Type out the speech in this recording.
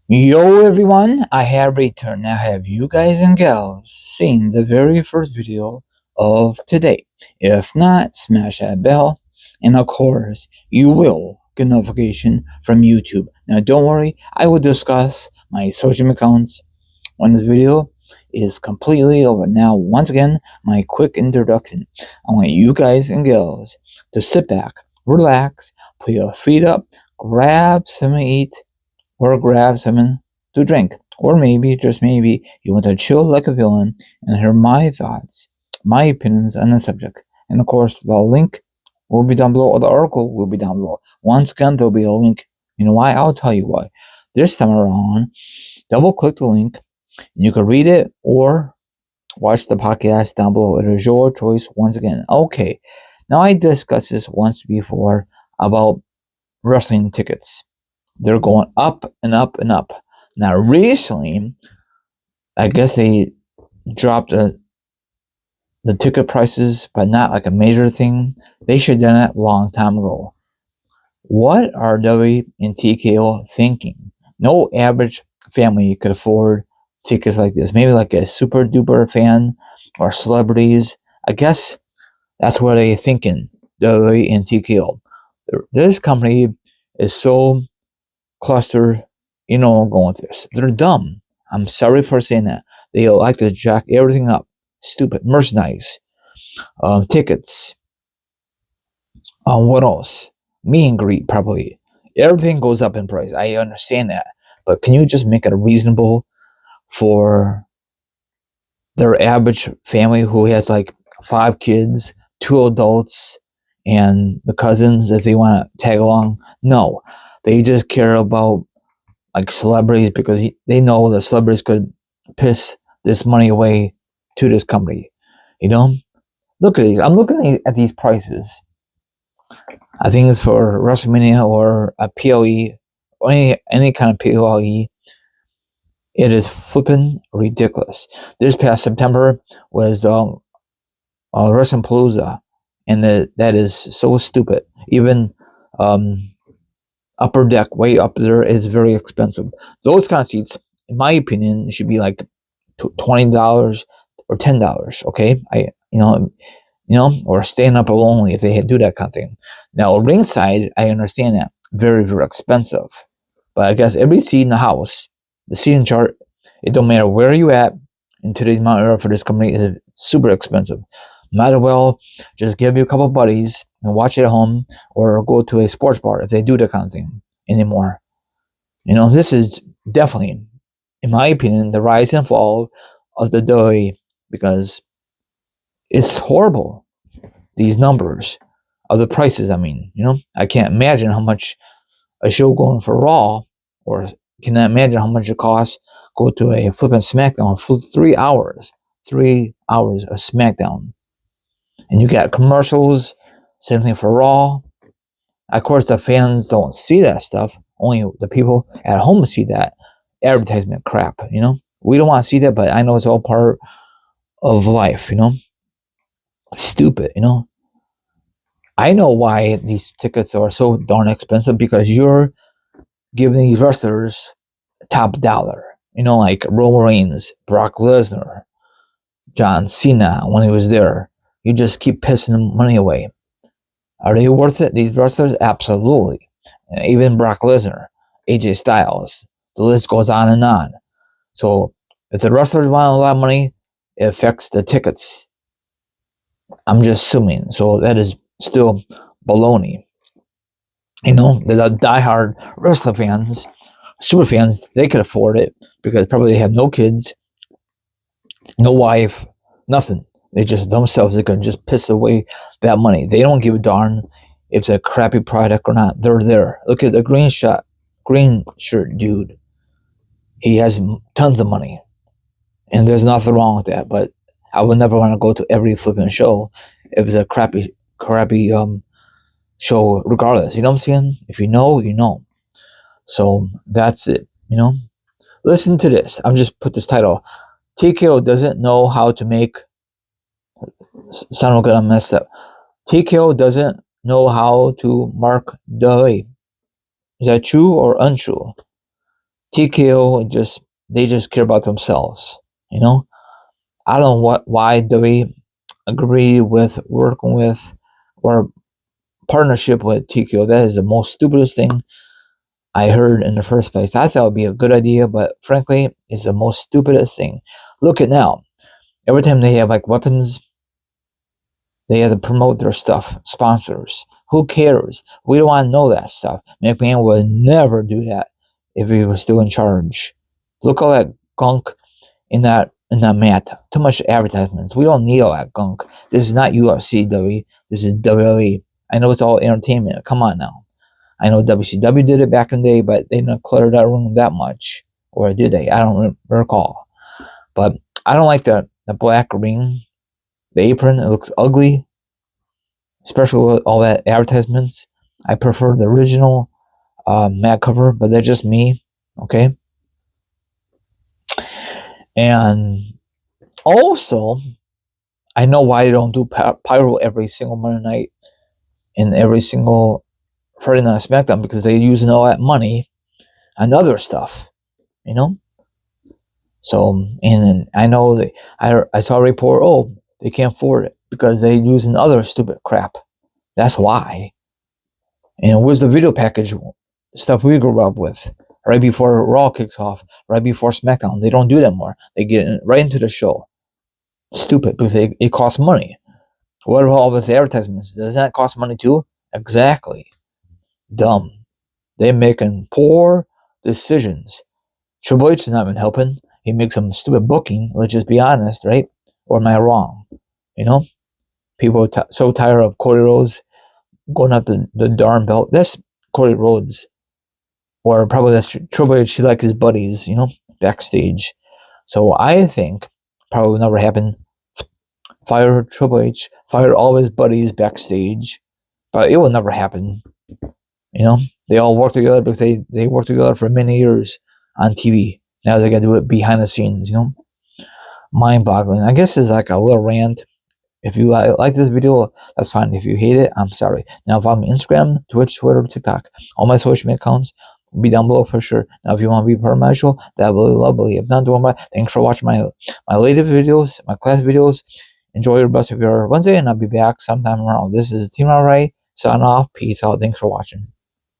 Yo everyone, I have returned. Now have you guys and gals seen the very first video of today? If not, smash that bell. And of course, you will get notification from YouTube. Now don't worry, I will discuss my social accounts when this video is completely over. Now once again, my quick introduction. I want you guys and gals to sit back, relax, put your feet up, grab some to eat, or grab something to drink. Or maybe, just maybe, you want to chill like a villain and hear my thoughts, my opinions on the subject. And of course, the link will be down below, or the article will be down below. Once again, there'll be a link. You know why? I'll tell you why. This time around, double click the link. And you can read it or watch the podcast down below. It is your choice once again. Okay, now I discussed this once before about wrestling tickets. They're going up and up and up. Now, recently, I guess they dropped the ticket prices, but not like a major thing. They should have done that a long time ago. What are W and TKO thinking? No average family could afford tickets like this. Maybe like a super duper fan or celebrities. I guess that's what they're thinking. W and TKO. This company is so cluster, going with this. They're dumb. I'm sorry for saying that. They like to jack everything up. Stupid merchandise, tickets. What else? Meet and greet, probably. Everything goes up in price. I understand that, but can you just make it reasonable for their average family who has like 5 kids, 2 adults, and the cousins if they want to tag along? No, they just care about like celebrities because they know the celebrities could piss this money away to this company. You know, look at these. I'm looking at these prices. I think it's for WrestleMania or a PLE or any kind of PLE. It is flipping ridiculous. This past September was WrestlePalooza, and that is so stupid. Even um, upper deck way up there is very expensive. Those kind of seats, in my opinion, should be like $20 or $10. Okay, or stand up only if they do that kind of thing. Now ringside, I understand that very very expensive, but I guess every seat in the house, the seating chart, it don't matter where you at in today's modern era for this company is super expensive. Might as well just give you a couple buddies and watch it at home or go to a sports bar if they do that kind of thing anymore. This is definitely, in my opinion, the rise and fall of the WWE because it's horrible. These numbers of the prices. I mean, I can't imagine how much a show going for Raw, or cannot imagine how much it costs go to a flipping SmackDown for 3 hours, 3 hours of SmackDown, and you got commercials. Same thing for Raw. Of course, the fans don't see that stuff. Only the people at home see that advertisement crap. We don't want to see that, but I know it's all part of life. Stupid. I know why these tickets are so darn expensive because you're giving these wrestlers top dollar. Like Roman Reigns, Brock Lesnar, John Cena when he was there. You just keep pissing money away. Are they worth it? These wrestlers, absolutely. Even Brock Lesnar, AJ Styles. The list goes on and on. So if the wrestlers want a lot of money, it affects the tickets. I'm just assuming. So that is still baloney. The diehard wrestler fans, super fans, they could afford it because probably they have no kids, no wife, nothing. They just themselves, they can just piss away that money. They don't give a darn if it's a crappy product or not. They're there. Look at the green shirt dude. He has tons of money, and there's nothing wrong with that. But I would never want to go to every flipping show if it's a crappy show. Regardless, you know what I'm saying? If you know, you know. So that's it. Listen to this. I'm just put this title. TKO doesn't know how to make. Sound good? I'm messed up. TKO doesn't know how to mark the way. Is that true or untrue? TKO they just care about themselves. You know, I don't know why they agree with working with or partnership with TKO. That is the most stupidest thing I heard in the first place. I thought it would be a good idea, but frankly, it's the most stupidest thing. Look at now. Every time they have like weapons, they have to promote their stuff, sponsors. Who cares? We don't want to know that stuff. McMahon would never do that if he was still in charge. Look all that gunk in that mat. Too much advertisements. We don't need all that gunk. This is not UFC, W. This is WWE. I know it's all entertainment. Come on now. I know WCW did it back in the day, but they didn't clutter that room that much. Or did they? I don't recall. But I don't like the black ring, the apron. It looks ugly, especially with all that advertisements. I prefer the original mat cover, but that's just me. Okay. And also, I know why they don't do pyro every single Monday night and every single Friday Night SmackDown, because they're using all that money on other stuff, you know. So, and I know that I saw a report. Oh, they can't afford it because they're using other stupid crap. That's why. And where's the video package stuff we grew up with? Right before Raw kicks off, right before SmackDown. They don't do that more. They get right into the show. Stupid, because it costs money. What about all this advertisements? Does that cost money too? Exactly. Dumb. They're making poor decisions. Triple H has not been helping. He makes some stupid booking. Let's just be honest, right? Or am I wrong? You know, people are so tired of Cody Rhodes going up the darn belt. That's Cody Rhodes, or probably that's Triple H. He like his buddies, you know, backstage. So I think probably will never happen. Fire Triple H, fire all his buddies backstage, but it will never happen. You know, they all work together because they worked together for many years on TV. Now they got to do it behind the scenes. You know, mind-boggling. I guess it's like a little rant. If you like this video, that's fine. If you hate it, I'm sorry. Now, if I'm Instagram, Twitch, Twitter, TikTok, all my social media accounts will be down below for sure. Now, if you want to be part of my show, that would be lovely. If not, thanks for watching my latest videos, my class videos. Enjoy your rest of your Wednesday, and I'll be back sometime around. This is Team Ray. Sign off. Peace out. Thanks for watching.